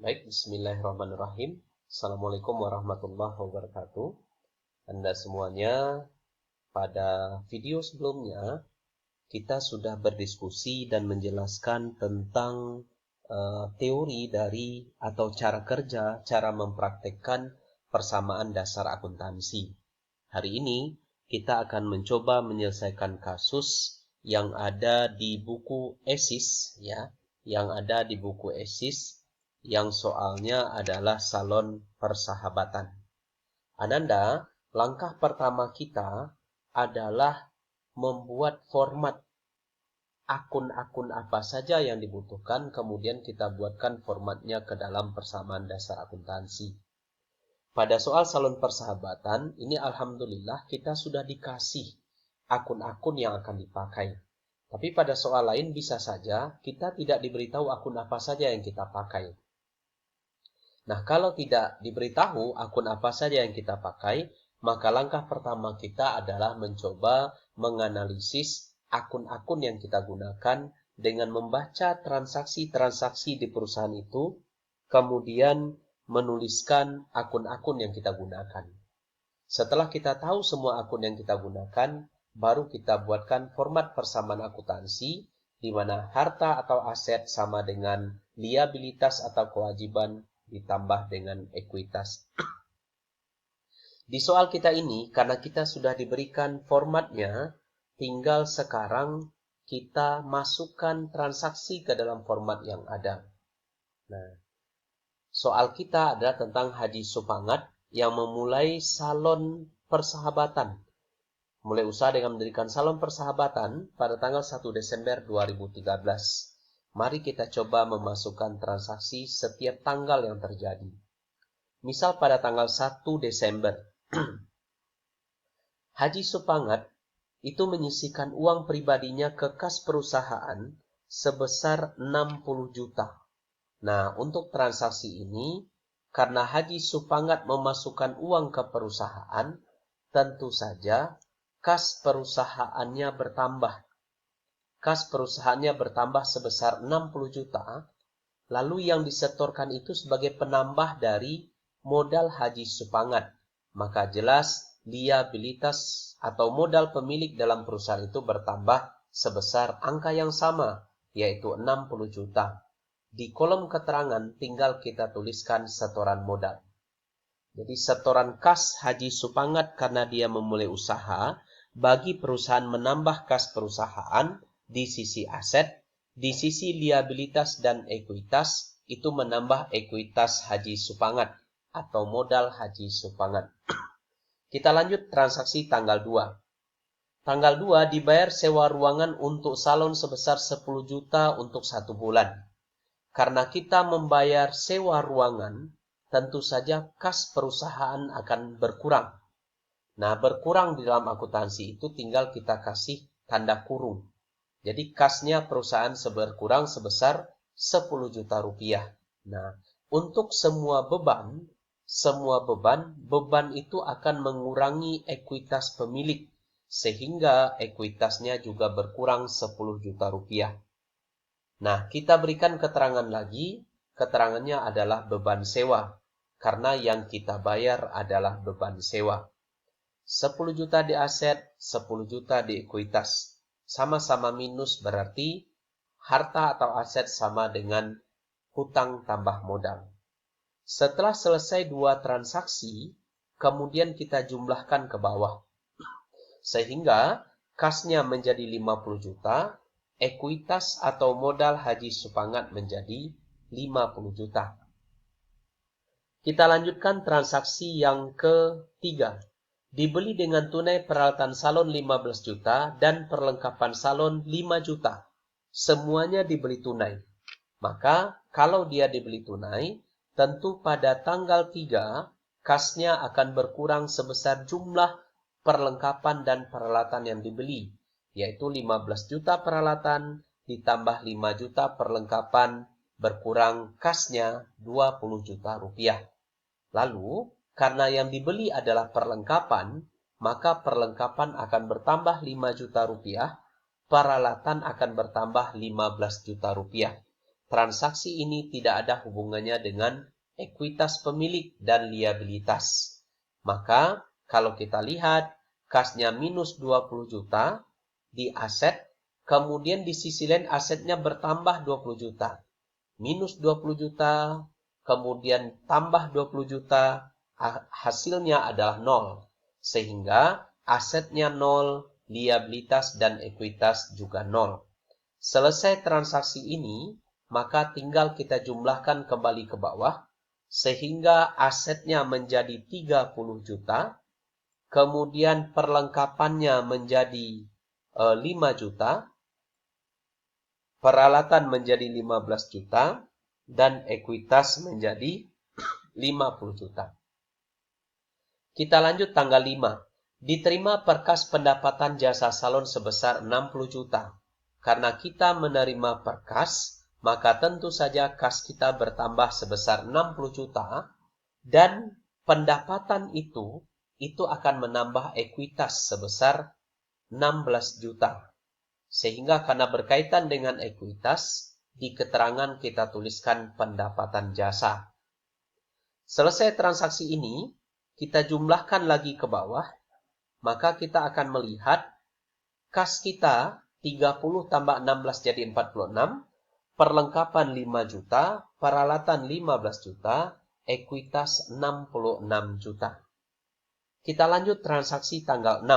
Baik, bismillahirrahmanirrahim. Assalamualaikum warahmatullahi wabarakatuh. Anda semuanya, pada video sebelumnya kita sudah berdiskusi dan menjelaskan tentang teori dari atau cara kerja, cara mempraktekkan persamaan dasar akuntansi. Hari ini kita akan mencoba menyelesaikan kasus yang ada di buku ESIS, ya, yang soalnya adalah salon persahabatan. Ananda, langkah pertama kita adalah membuat format akun-akun apa saja yang dibutuhkan, kemudian kita buatkan formatnya ke dalam persamaan dasar akuntansi. Pada soal salon persahabatan, ini alhamdulillah kita sudah dikasih akun-akun yang akan dipakai. Tapi pada soal lain bisa saja kita tidak diberitahu akun apa saja yang kita pakai. Nah, kalau tidak diberitahu akun apa saja yang kita pakai, maka langkah pertama kita adalah mencoba menganalisis akun-akun yang kita gunakan dengan membaca transaksi-transaksi di perusahaan itu, kemudian menuliskan akun-akun yang kita gunakan. Setelah kita tahu semua akun yang kita gunakan, baru kita buatkan format persamaan akuntansi, di mana harta atau aset sama dengan liabilitas atau kewajiban ditambah dengan ekuitas. Di soal kita ini, karena kita sudah diberikan formatnya, tinggal sekarang kita masukkan transaksi ke dalam format yang ada. Nah, soal kita adalah tentang Haji Supangat yang memulai salon persahabatan. Mulai usaha dengan mendirikan salon persahabatan pada tanggal 1 Desember 2013. Mari kita coba memasukkan transaksi setiap tanggal yang terjadi. Misal pada tanggal 1 Desember, Haji Supangat itu menyisihkan uang pribadinya ke kas perusahaan sebesar 60 juta. Nah, untuk transaksi ini, karena Haji Supangat memasukkan uang ke perusahaan, tentu saja kas perusahaannya bertambah. Kas perusahaannya bertambah sebesar 60 juta, lalu yang disetorkan itu sebagai penambah dari modal Haji Supangat. Maka jelas liabilitas atau modal pemilik dalam perusahaan itu bertambah sebesar angka yang sama, yaitu 60 juta. Di kolom keterangan tinggal kita tuliskan setoran modal. Jadi setoran kas Haji Supangat karena dia memulai usaha, bagi perusahaan menambah kas perusahaan di sisi aset, di sisi liabilitas dan ekuitas, itu menambah ekuitas Haji Supangat atau modal Haji Supangat. Kita lanjut transaksi tanggal 2. Tanggal 2 dibayar sewa ruangan untuk salon sebesar 10 juta untuk 1 bulan. Karena kita membayar sewa ruangan, tentu saja kas perusahaan akan berkurang. Nah, berkurang di dalam akuntansi itu tinggal kita kasih tanda kurung. Jadi kasnya perusahaan berkurang sebesar 10 juta rupiah. Nah, untuk semua beban itu akan mengurangi ekuitas pemilik, sehingga ekuitasnya juga berkurang 10 juta rupiah. Nah, kita berikan keterangan lagi, keterangannya adalah beban sewa, karena yang kita bayar adalah beban sewa. 10 juta di aset, 10 juta di ekuitas. Sama-sama minus berarti harta atau aset sama dengan hutang tambah modal. Setelah selesai 2 transaksi, kemudian kita jumlahkan ke bawah. Sehingga kasnya menjadi 50 juta, ekuitas atau modal Haji Supangat menjadi 50 juta. Kita lanjutkan transaksi yang ketiga. Dibeli dengan tunai peralatan salon 15 juta dan perlengkapan salon 5 juta. Semuanya dibeli tunai. Maka kalau dia dibeli tunai, tentu pada tanggal 3 kasnya akan berkurang sebesar jumlah perlengkapan dan peralatan yang dibeli, yaitu 15 juta peralatan ditambah 5 juta perlengkapan, berkurang kasnya 20 juta rupiah. Lalu, karena yang dibeli adalah perlengkapan, maka perlengkapan akan bertambah 5 juta rupiah, peralatan akan bertambah 15 juta rupiah. transaksi ini tidak ada hubungannya dengan ekuitas pemilik dan liabilitas. Maka kalau kita lihat kasnya minus 20 juta di aset, kemudian di sisi lain asetnya bertambah 20 juta. Minus 20 juta, kemudian tambah 20 juta, hasilnya adalah 0. Sehingga asetnya 0, liabilitas dan ekuitas juga 0. Selesai transaksi ini, maka tinggal kita jumlahkan kembali ke bawah, sehingga asetnya menjadi 30 juta, kemudian perlengkapannya menjadi 5 juta, peralatan menjadi 15 juta, dan ekuitas menjadi 50 juta. Kita lanjut tanggal 5. Diterima perkas pendapatan jasa salon sebesar 60 juta. Karena kita menerima perkas, maka tentu saja kas kita bertambah sebesar 60 juta dan pendapatan itu akan menambah ekuitas sebesar 16 juta. Sehingga karena berkaitan dengan ekuitas, di keterangan kita tuliskan pendapatan jasa. Selesai transaksi ini, kita jumlahkan lagi ke bawah, maka kita akan melihat kas kita 30 tambah 16 jadi 46, perlengkapan 5 juta, peralatan 15 juta, ekuitas 66 juta. Kita lanjut transaksi tanggal 6.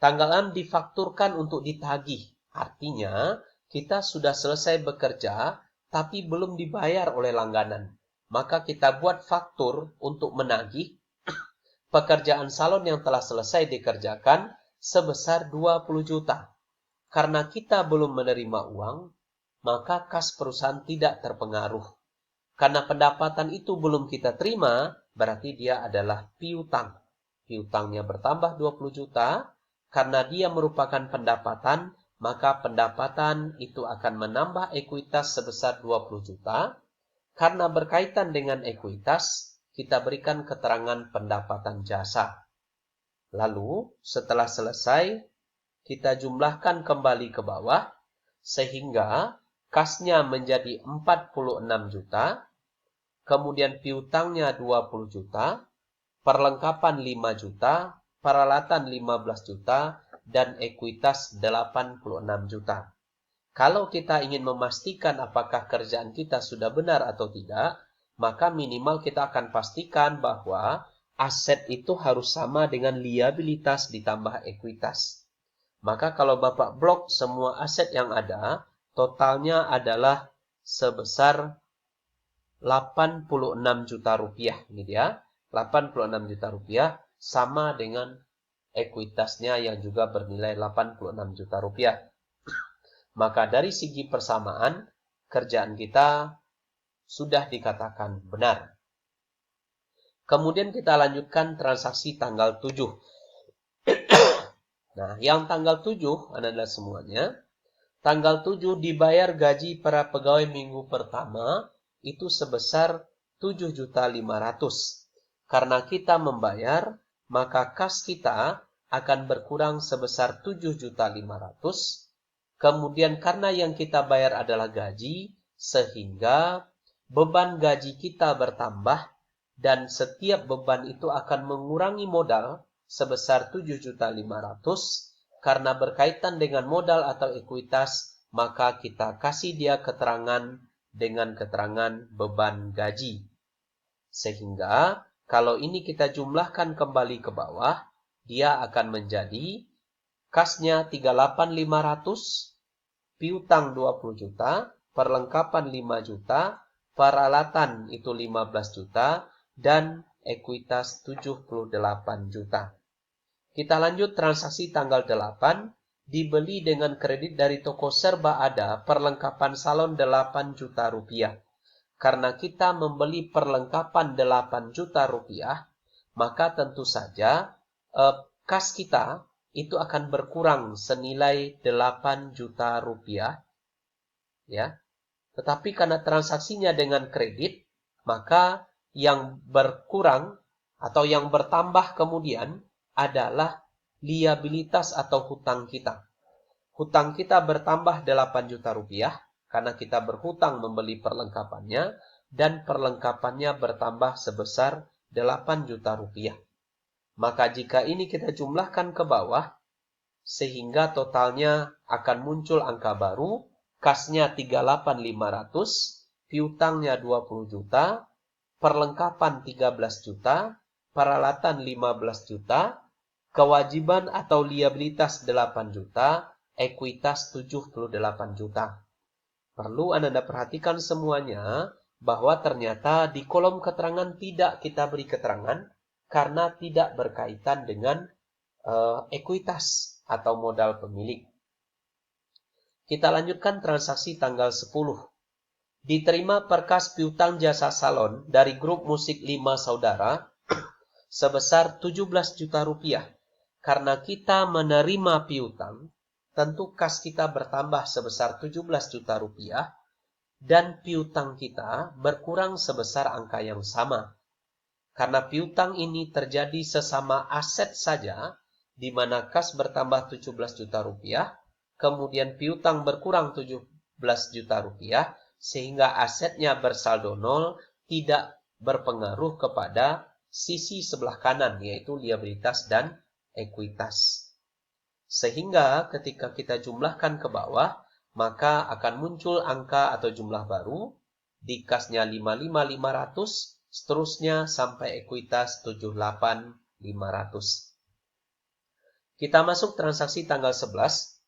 Tanggal 6 difakturkan untuk ditagih. Artinya, kita sudah selesai bekerja, tapi belum dibayar oleh langganan. Maka kita buat faktur untuk menagih pekerjaan salon yang telah selesai dikerjakan sebesar 20 juta. Karena kita belum menerima uang, maka kas perusahaan tidak terpengaruh. Karena pendapatan itu belum kita terima, berarti dia adalah piutang. Piutangnya bertambah 20 juta, karena dia merupakan pendapatan, maka pendapatan itu akan menambah ekuitas sebesar 20 juta. Karena berkaitan dengan ekuitas, kita berikan keterangan pendapatan jasa. Lalu, setelah selesai, kita jumlahkan kembali ke bawah, sehingga kasnya menjadi 46 juta, kemudian piutangnya 20 juta, perlengkapan 5 juta, peralatan 15 juta, dan ekuitas 86 juta. Kalau kita ingin memastikan apakah kerjaan kita sudah benar atau tidak, maka minimal kita akan pastikan bahwa aset itu harus sama dengan liabilitas ditambah ekuitas. Maka kalau Bapak blok semua aset yang ada, totalnya adalah sebesar 86 juta rupiah. Gitu ya. 86 juta rupiah sama dengan ekuitasnya yang juga bernilai 86 juta rupiah. Maka dari segi persamaan, kerjaan kita sudah dikatakan benar. Kemudian kita lanjutkan transaksi tanggal 7. Nah, yang tanggal 7 adalah semuanya. Tanggal 7 dibayar gaji para pegawai minggu pertama itu sebesar 7.500.000. Karena kita membayar, maka kas kita akan berkurang sebesar 7.500.000. Kemudian karena yang kita bayar adalah gaji, sehingga beban gaji kita bertambah dan setiap beban itu akan mengurangi modal sebesar 7.500.000. Karena berkaitan dengan modal atau ekuitas, maka kita kasih dia keterangan dengan keterangan beban gaji. Sehingga kalau ini kita jumlahkan kembali ke bawah, dia akan menjadi kasnya 38.500, piutang 20 juta, perlengkapan 5 juta, peralatan itu 15 juta, dan ekuitas 78 juta. Kita lanjut transaksi tanggal 8, dibeli dengan kredit dari toko serba ada perlengkapan salon 8 juta rupiah. Karena kita membeli perlengkapan 8 juta rupiah, maka tentu saja kas kita itu akan berkurang senilai 8 juta rupiah. Ya. Tetapi karena transaksinya dengan kredit, maka yang berkurang atau yang bertambah kemudian adalah liabilitas atau hutang kita. Hutang kita bertambah 8 juta rupiah karena kita berhutang membeli perlengkapannya, dan perlengkapannya bertambah sebesar 8 juta rupiah. Maka jika ini kita jumlahkan ke bawah, sehingga totalnya akan muncul angka baru, kasnya 38.500, piutangnya 20 juta, perlengkapan 13 juta, peralatan 15 juta, kewajiban atau liabilitas 8 juta, ekuitas 78 juta. Perlu Anda perhatikan semuanya bahwa ternyata di kolom keterangan tidak kita beri keterangan karena tidak berkaitan dengan ekuitas atau modal pemilik. Kita lanjutkan transaksi tanggal 10. Diterima berkas piutang jasa salon dari grup musik 5 saudara sebesar 17 juta rupiah. Karena kita menerima piutang, tentu kas kita bertambah sebesar 17 juta rupiah dan piutang kita berkurang sebesar angka yang sama. Karena piutang ini terjadi sesama aset saja, di mana kas bertambah 17 juta rupiah, kemudian piutang berkurang 17 juta rupiah, sehingga asetnya bersaldo nol, tidak berpengaruh kepada sisi sebelah kanan, yaitu liabilitas dan ekuitas. Sehingga ketika kita jumlahkan ke bawah, maka akan muncul angka atau jumlah baru, di kasnya 55.500, seterusnya sampai ekuitas 78.500. Kita masuk transaksi tanggal 11.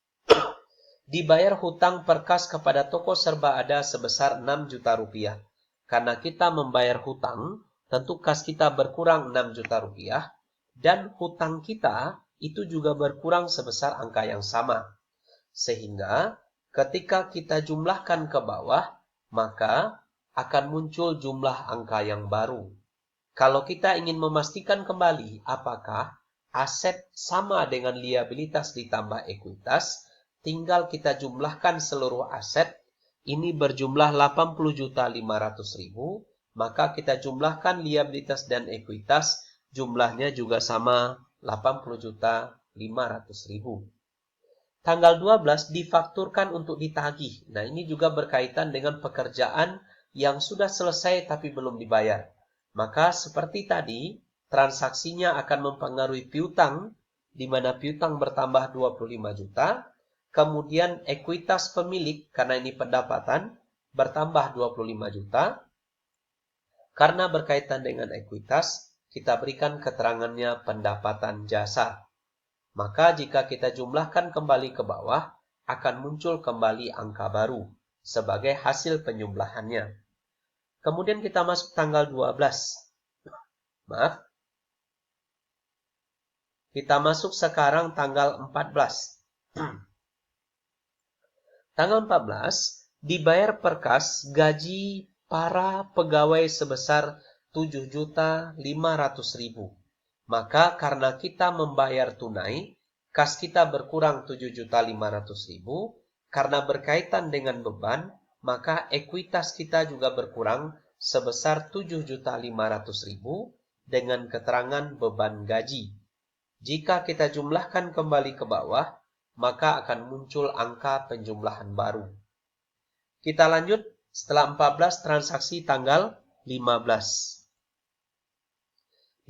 Dibayar hutang per kas kepada toko serba ada sebesar 6 juta rupiah. Karena kita membayar hutang, tentu kas kita berkurang 6 juta rupiah, dan hutang kita itu juga berkurang sebesar angka yang sama. Sehingga ketika kita jumlahkan ke bawah, maka akan muncul jumlah angka yang baru. Kalau kita ingin memastikan kembali apakah aset sama dengan liabilitas ditambah ekuitas, tinggal kita jumlahkan seluruh aset, ini berjumlah 80.500.000, maka kita jumlahkan liabilitas dan ekuitas, jumlahnya juga sama 80.500.000. Tanggal 12 difakturkan untuk ditagih. Nah, ini juga berkaitan dengan pekerjaan yang sudah selesai tapi belum dibayar. Maka seperti tadi, transaksinya akan mempengaruhi piutang, di mana piutang bertambah 25 juta, kemudian ekuitas pemilik, karena ini pendapatan, bertambah 25 juta. Karena berkaitan dengan ekuitas, kita berikan keterangannya pendapatan jasa. Maka jika kita jumlahkan kembali ke bawah, akan muncul kembali angka baru sebagai hasil penjumlahannya. Kemudian kita masuk tanggal 12. Maaf. Kita masuk sekarang tanggal 14. Tanggal 14 dibayar per kas gaji para pegawai sebesar 7.500.000. Maka karena kita membayar tunai, kas kita berkurang 7.500.000. Karena berkaitan dengan beban, maka ekuitas kita juga berkurang sebesar 7.500.000 dengan keterangan beban gaji. Jika kita jumlahkan kembali ke bawah, maka akan muncul angka penjumlahan baru. Kita lanjut setelah 14 transaksi tanggal 15.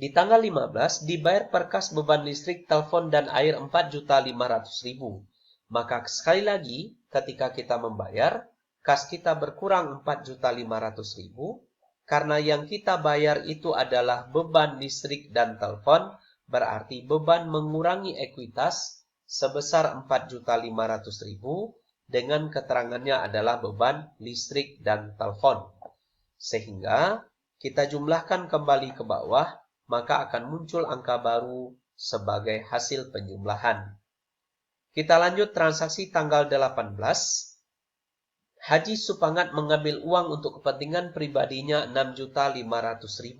Di tanggal 15 dibayar per kas beban listrik, telepon, dan air 4.500.000. Maka sekali lagi ketika kita membayar, kas kita berkurang 4.500.000 karena yang kita bayar itu adalah beban listrik dan telepon, berarti beban mengurangi ekuitas sebesar 4.500.000 dengan keterangannya adalah beban listrik dan telepon. Sehingga kita jumlahkan kembali ke bawah, maka akan muncul angka baru sebagai hasil penjumlahan. Kita lanjut transaksi tanggal 18. Haji Supangat mengambil uang untuk kepentingan pribadinya 6.500.000.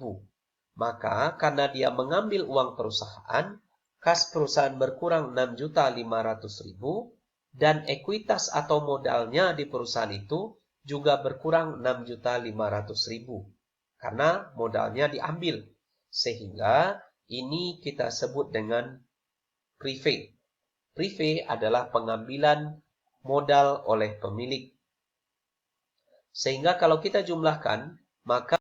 Maka karena dia mengambil uang perusahaan, kas perusahaan berkurang 6.500.000 dan ekuitas atau modalnya di perusahaan itu juga berkurang 6.500.000 karena modalnya diambil. Sehingga ini kita sebut dengan prive. Prive adalah pengambilan modal oleh pemilik. Sehingga kalau kita jumlahkan, maka